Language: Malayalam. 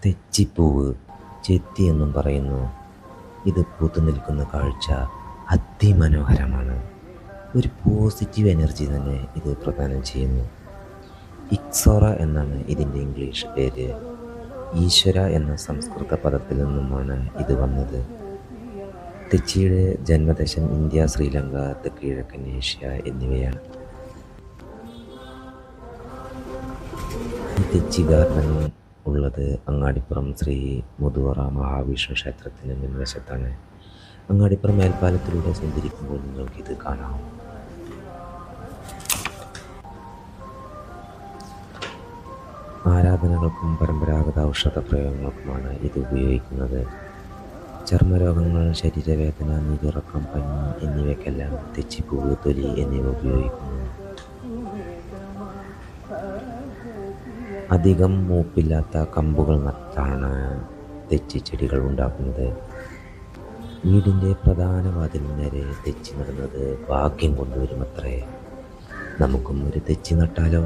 തെച്ചിപ്പൂവ് ചെത്തി എന്നും പറയുന്നു. ഇത് പൂത്തു നിൽക്കുന്ന കാഴ്ച അതിമനോഹരമാണ്. ഒരു പോസിറ്റീവ് എനർജി തന്നെ ഇത് പ്രദാനം ചെയ്യുന്നു. ഇക്സോറ എന്നാണ് ഇതിൻ്റെ ഇംഗ്ലീഷ് പേര്. ഈശ്വര എന്ന സംസ്കൃത പദത്തിൽ നിന്നുമാണ് ഇത് വന്നത്. തെച്ചിയുടെ ജന്മദേശം ഇന്ത്യ, ശ്രീലങ്ക, തെക്ക് കിഴക്കൻ ഏഷ്യ എന്നിവയാണ്. ഈ തെച്ചി ഗാർഡൻ ഉള്ളത് അങ്ങാടിപ്പുറം ശ്രീ മുതുവറ മഹാവിഷ്ണു ക്ഷേത്രത്തിന് മുൻവശത്താണ്. അങ്ങാടിപ്പുറം മേൽപ്പാലത്തിലൂടെ സഞ്ചരിക്കുമ്പോൾ നിങ്ങൾക്കിത് കാണാം. ആരാധനകൾക്കും പരമ്പരാഗത ഔഷധ പ്രയോഗങ്ങൾക്കുമാണ് ഇത് ഉപയോഗിക്കുന്നത്. ചർമ്മരോഗങ്ങൾ, ശരീരവേദന, നീരിറക്കം, പനി എന്നിവയ്ക്കെല്ലാം തെച്ചിപ്പൂവ്, തൊലി എന്നിവ ഉപയോഗിക്കുന്നു. അധികം മൂപ്പില്ലാത്ത കമ്പുകൾ നട്ടാണ് തെച്ചി ചെടികൾ ഉണ്ടാക്കുന്നത്. വീടിൻ്റെ പ്രധാന വാതിലിന് നേരെ തെച്ചി നടുന്നത് ഭാഗ്യം കൊണ്ടുവരുമത്രേ. നമുക്കും ഒരു തെച്ചി നട്ടാലോ?